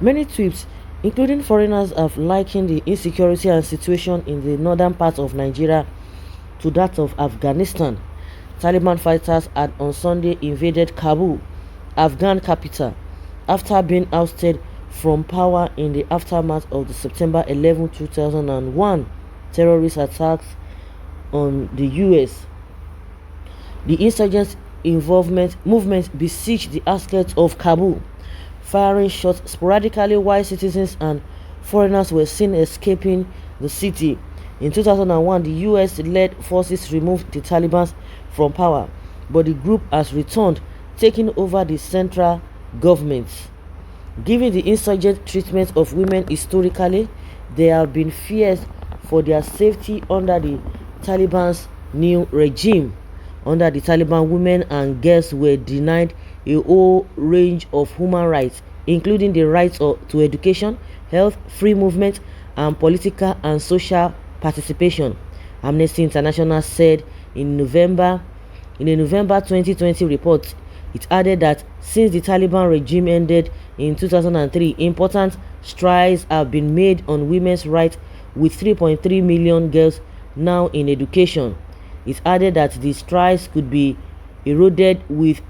Many tweets, including foreigners, have likened the insecurity and situation in the northern part of Nigeria to that of Afghanistan. Taliban fighters had on Sunday invaded Kabul, Afghan capital, after being ousted from power in the aftermath of the September 11, 2001 terrorist attacks on the US. The insurgents' movement besieged the outskirts of Kabul, firing shots sporadically while citizens and foreigners were seen escaping the city. In 2001, the US-led forces removed the Taliban from power, but the group has returned, taking over the central government. Given the insurgent treatment of women historically, there have been fears for their safety under the Taliban's new regime. Under the Taliban, women and girls were denied a whole range of human rights, including the rights to education, health, free movement, and political and social participation. Amnesty International said in a November 2020 report. It added that since the Taliban regime ended in 2003, important strides have been made on women's rights, with 3.3 million girls now in education. It added that the strides could be eroded with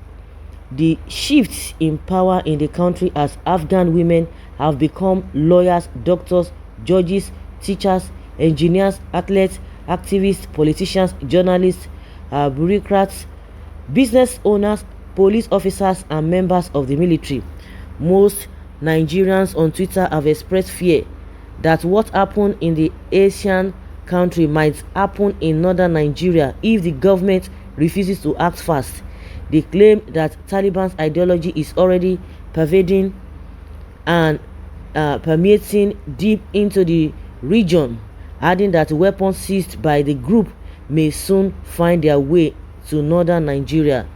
the shifts in power in the country, as Afghan women have become lawyers, doctors, judges, teachers, engineers, athletes, activists, politicians, journalists, bureaucrats, business owners, police officers, and members of the military. Most Nigerians on Twitter have expressed fear that what happened in the Asian country might happen in northern Nigeria if the government refuses to act fast. They claim that Taliban's ideology is already pervading and permeating deep into the region, adding that weapons seized by the group may soon find their way to northern Nigeria.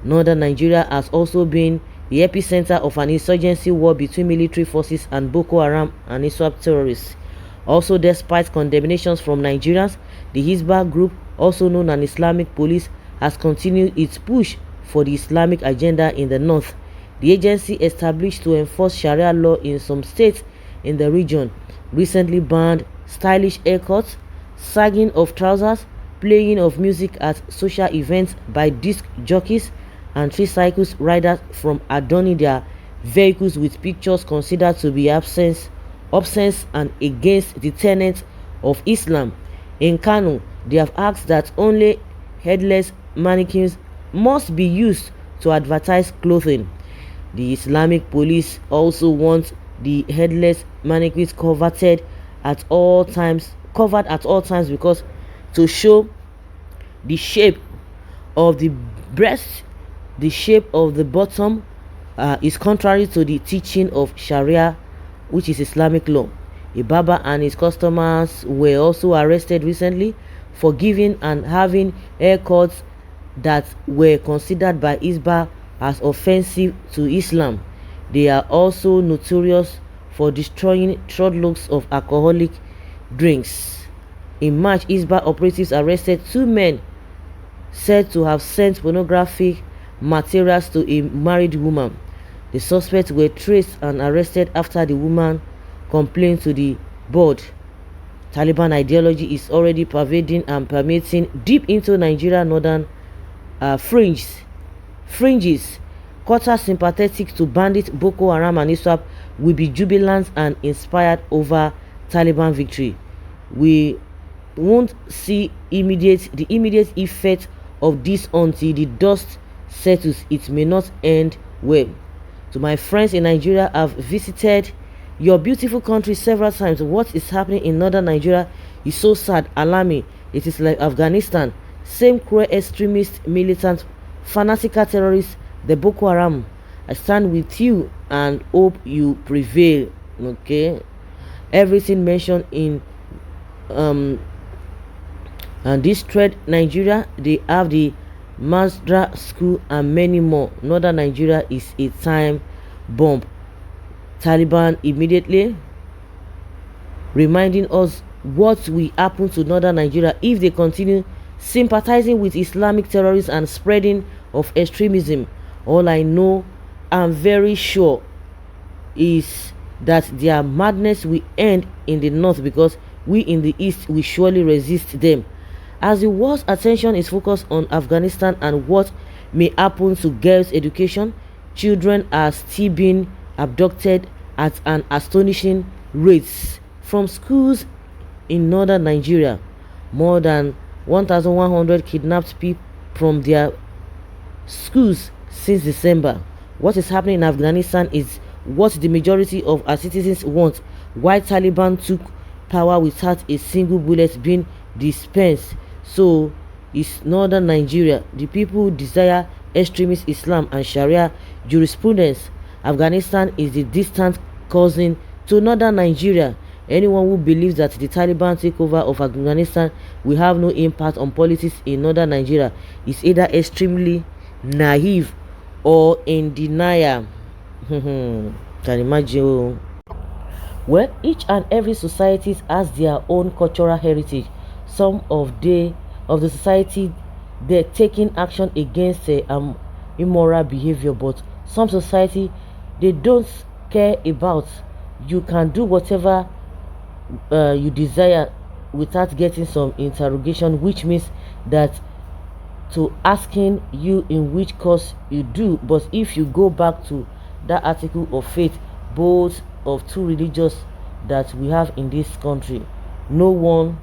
Northern Nigeria has also been the epicenter of an insurgency war between military forces and Boko Haram and ISWAP terrorists. Also, despite condemnations from Nigerians, the Hizbah group, also known as Islamic Police, has continued its push for the Islamic agenda in the north. The agency, established to enforce Sharia law in some states in the region, recently banned stylish haircuts, sagging of trousers, playing of music at social events by disc jockeys, and tricycle riders from adorning their vehicles with pictures considered to be obscene and against the tenets of Islam. In Kano, they have asked that only headless mannequins must be used to advertise clothing. The Islamic Police also want the headless mannequins covered at all times because to show the shape of the breast, the shape of the bottom, is contrary to the teaching of Sharia, which is Islamic law. A barber and his customers were also arrested recently for giving and having haircuts that were considered by Hizbah as offensive to Islam. They are also notorious for destroying truckloads of alcoholic drinks. In March, Hizbah operatives arrested two men said to have sent pornographic materials to a married woman. The suspects were traced and arrested after the woman complained to the board. Taliban ideology is already pervading and permeating deep into Nigeria's northern fringes. Quarters sympathetic to bandit Boko Haram and ISWAP will be jubilant and inspired over Taliban victory. We won't see the immediate effect of this until the dust settles. It may not end well. To my friends in Nigeria, I've visited your beautiful country several times. What is happening in northern Nigeria is so sad, alarming. It is like Afghanistan. Same cruel extremist, militant, fanatical terrorists, the Boko Haram. I stand with you and hope you prevail. Okay, everything mentioned in and this thread, Nigeria, they have the Masdra school and many more. Northern Nigeria is a time bomb. Taliban immediately reminding us what will happen to northern Nigeria if they continue sympathizing with Islamic terrorists and spreading of extremism. All I know, I'm very sure, is that their madness will end in the north, because we in the east will surely resist them. As the world's attention is focused on Afghanistan and what may happen to girls' education, children are still being abducted at an astonishing rate from schools in northern Nigeria. More than 1,100 kidnapped people from their schools since December. What is happening in Afghanistan is what the majority of our citizens want. Why Taliban took power without a single bullet being dispensed. So it's northern Nigeria. The people desire extremist Islam and Sharia jurisprudence. Afghanistan is the distant cousin to northern Nigeria. Anyone who believes that the Taliban takeover of Afghanistan will have no impact on politics in northern Nigeria is either extremely naive or in denial. Can imagine. Well, each and every society has their own cultural heritage. Some of the society, they're taking action against immoral behavior, but some society, they don't care about. You can do whatever you desire without getting some interrogation, which means that to asking you in which course you do. But if you go back to that article of faith, both of two religions that we have in this country, no one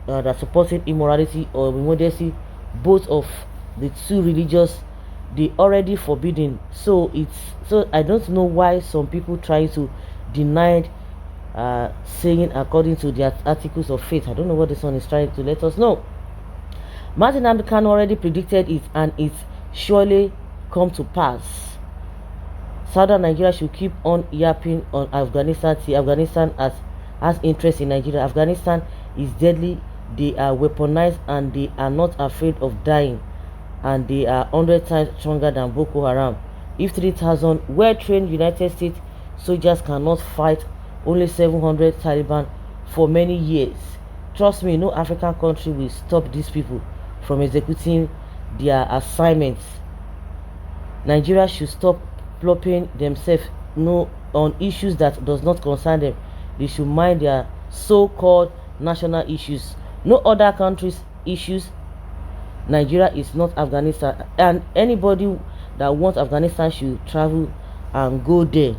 that supporting immorality or immodesty, both of the two religions, they already forbidden. So I don't know why some people try to deny saying according to their articles of faith. I don't know what this one is trying to let us know. Martin Amdekan already predicted it, and it surely come to pass. Southern Nigeria should keep on yapping on Afghanistan till Afghanistan has interest in Nigeria. Afghanistan is deadly. They are weaponized and they are not afraid of dying, and they are 100 times stronger than Boko Haram. If 3,000 well-trained United States soldiers cannot fight only 700 Taliban for many years, trust me, no African country will stop these people from executing their assignments. Nigeria should stop plopping themselves on issues that does not concern them. They should mind their so-called national issues. No other country's issues. Nigeria is not Afghanistan, and anybody that wants Afghanistan should travel and go there.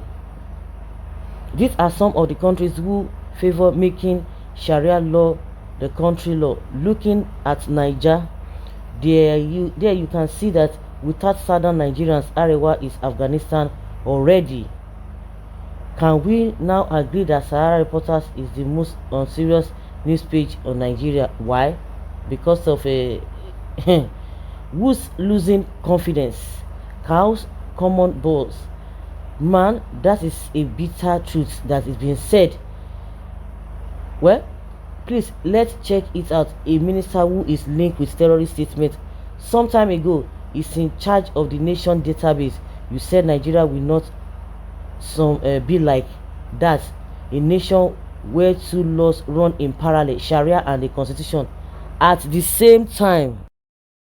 These are some of the countries who favor making Sharia law the country law. Looking at Niger, there you can see that without southern Nigerians, Arewa is Afghanistan already. Can we now agree that Sahara Reporters is the most unserious news page on Nigeria? Why? Because of a who's losing confidence? Cows, common balls. Man, that is a bitter truth that is being said. Well, please let's check it out. A minister who is linked with terrorist statement some time ago is in charge of the nation database. You said Nigeria will not be like that, a nation where two laws run in parallel, Sharia and the constitution at the same time.